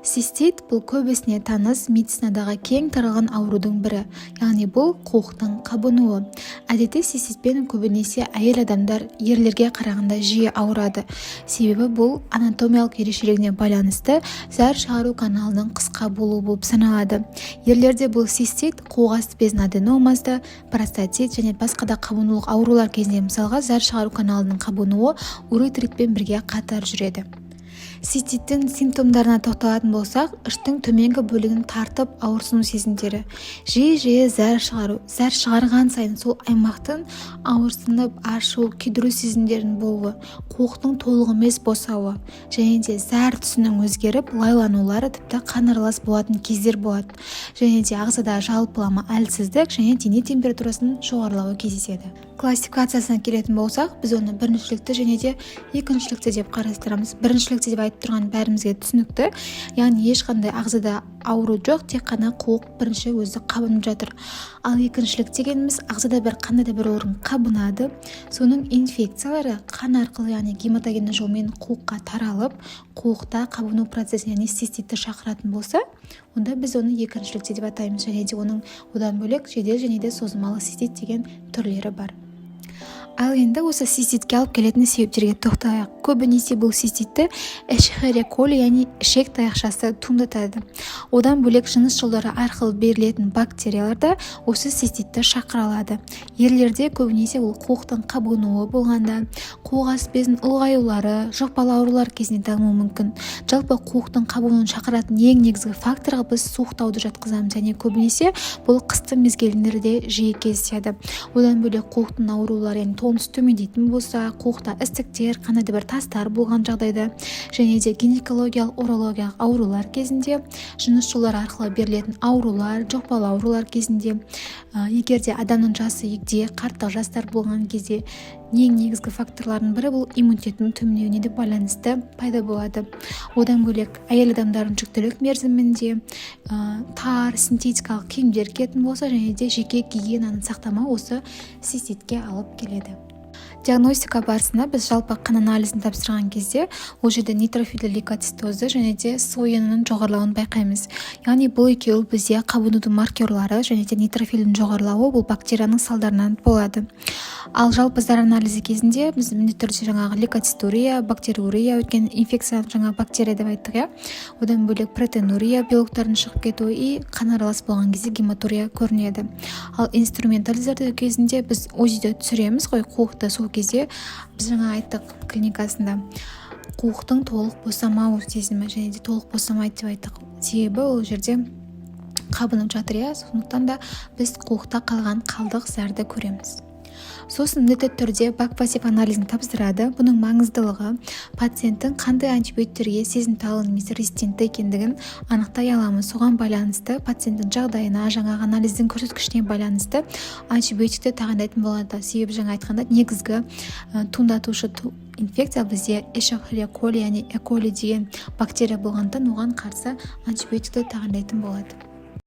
Цистит бұл көбісіне таныс медицинадағы кең таралған аурудың бірі, яғни бұл қуықтың қабынуы. Әдетте циститпен көбінесе әйел адамдар ерлерге қарағанда жиі ауырады. Себебі бұл анатомиялық ерекшелігіне байланысты зәр шығару каналының қысқа болуы болып саналады. Ерлерде бұл цистит қуық асты безінің аденомасы, простатит және басқа да қабынулық аурулар кезінде мысалға зәр шығару каналының қабынуы уретритпен бірге қатар жүреді. Циститтің симптомдарына тоқталатын болсақ, іштің төменгі бөлігін тартып ауырсыну сезімдері, жиі зәр шығару, зәр шығарған сайын сол аймақтың ауырсынып, ашу, күйдіру сезімдерінің болуы, қуықтың толық емес босауы, және де зәр түсінің өзгеріп, лайланулары тіпті қан аралас болатын кездер болады, және де ағзада жалпылама әлсіздік және дене температурасының жоғарылауы кездеседі. Классификациясына келетін болсақ, біз оны біріншілікті және де екіншілікті деп қарастырамыз. Біріншілікті деп айтып тұрған бәрімізге түсінікті, яғни ешқандай ағзада ауру жоқ, тек қана қуық бірінші өзі қабынып жатыр. Ал екіншілік дегеніміз ағзада қандай да бір орын қабынады, соның инфекциялары қан арқылы, яғни гематогенді жолмен қуыққа таралып, қуықта қабыну процесі, яғни циститті шақыратын болса, онда біз оны екіншілікте деп атаймыз, және де оның одан бөлек жедел және де созылмалы цистит деген түрлері бар. Ал енді осы циститке алып келетін себептерге тоқтайық. Көбінесе бұл циститті эшерихия коли, яғни ішек таяқшасы туындатады. Одан бөлек жыныс жолдары арқылы берілетін бактериялар да осы циститті шақыра алады. Ерлерде көбінесе ол қуықтың қабынуы болғанда, қуық асты безінің ұлғаюлары, жұқпалы аурулар кезінде дамуы мүмкін. Жалпы қуықтың қабынуын шақыратын ең негізгі факторға біз суықтауды жатқызамыз, және көбінесе бұл қыстың мезгілдерінде жиі кездеседі. Одан бөлек қуықтың аурулары, яғни тонус төмендейтін болса, қуықта ісіктер, қандай да бір тастар болған жағдайда, және де гинекологиялық, урологиялық аурулар кезінде, жыныс жолдары арқылы берілетін аурулар, жұқпалы аурулар кезінде, егерде адамның жасы егде, қарттық жастар болған кезде, ең негізгі факторлардың бірі бұл иммунитеттің төмендеуіне де байланысты пайда болады. Одан бөлек әйел адамдардың жүктілік мерзімінде тар синтетикалық киімдер киетін болса, және де жеке гигиенаны сақтамау осы циститке алып келеді. Диагностика барысында біз жалпы қан анализін тапсырған кезде ол жерде нейтрофильді лейкоцитозды және де сойынының жоғарылауын байқаймыз. Яғни бұл екеуі бізде қабынудың маркерлары, және де нейтрофильдің жоғарылауы бұл бактерияның салдарынан болады. Ал жалпы зәр анализі кезінде біз міндетті түрде жаңағы лейкоцитурия, бактериурия, өткен инфекция жаңа бактерия деп айттық, одан бөлек протеинурия, белоктардың шығып кетуі и қан аралас болған кезде гематурия көрінеді. Ал инструменталды зерттеу кезінде біз УЗИ-де түсіреміз ғой қуықты. Сол кезде біз жаңа айттық клиникасында қуықтың толық босамау сезімі, және де толық босамайды деп айттық. Себебі ол жерде қабынып жатыр, сондықтан да біз қуықта қалған қалдық зәрді көреміз. Сосын міндетті түрде бак-пассив анализін тапсырады. Бұның маңыздылығы пациенттің қандай антибиотиктерге сезімтал немесе резистентті екендігін анықтай аламыз. Соған байланысты пациенттің жағдайына, жаңағы анализдің көрсеткішіне байланысты антибиотикті тағайындайтын болады. Себебі жаңа айтқанда негізгі туындатушы инфекция бізде эшерихия коли, яғни E. coli деген бактерия болғандықтан оған қарсы антибиотикті тағайындайтын болады.